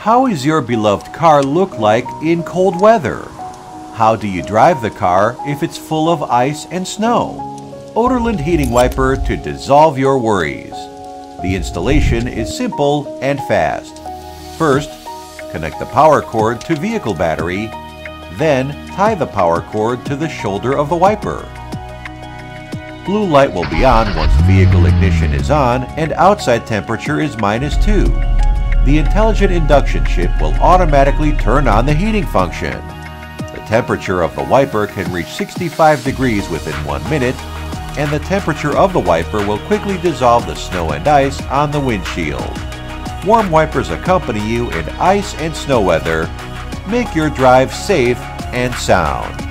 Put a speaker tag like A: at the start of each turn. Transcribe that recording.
A: How is your beloved car look like in cold weather? How do you drive the car if it's full of ice and snow? Oderland Heating Wiper to dissolve your worries. The installation is simple and fast. First, connect the power cord to vehicle battery, then tie the power cord to the shoulder of the wiper. Blue light will be on once vehicle ignition is on and outside temperature is -2. The intelligent induction chip will automatically turn on the heating function. The temperature of the wiper can reach 65 degrees within 1 minute, and the temperature of the wiper will quickly dissolve the snow and ice on the windshield. Warm wipers accompany you in ice and snow weather. Make your drive safe and sound.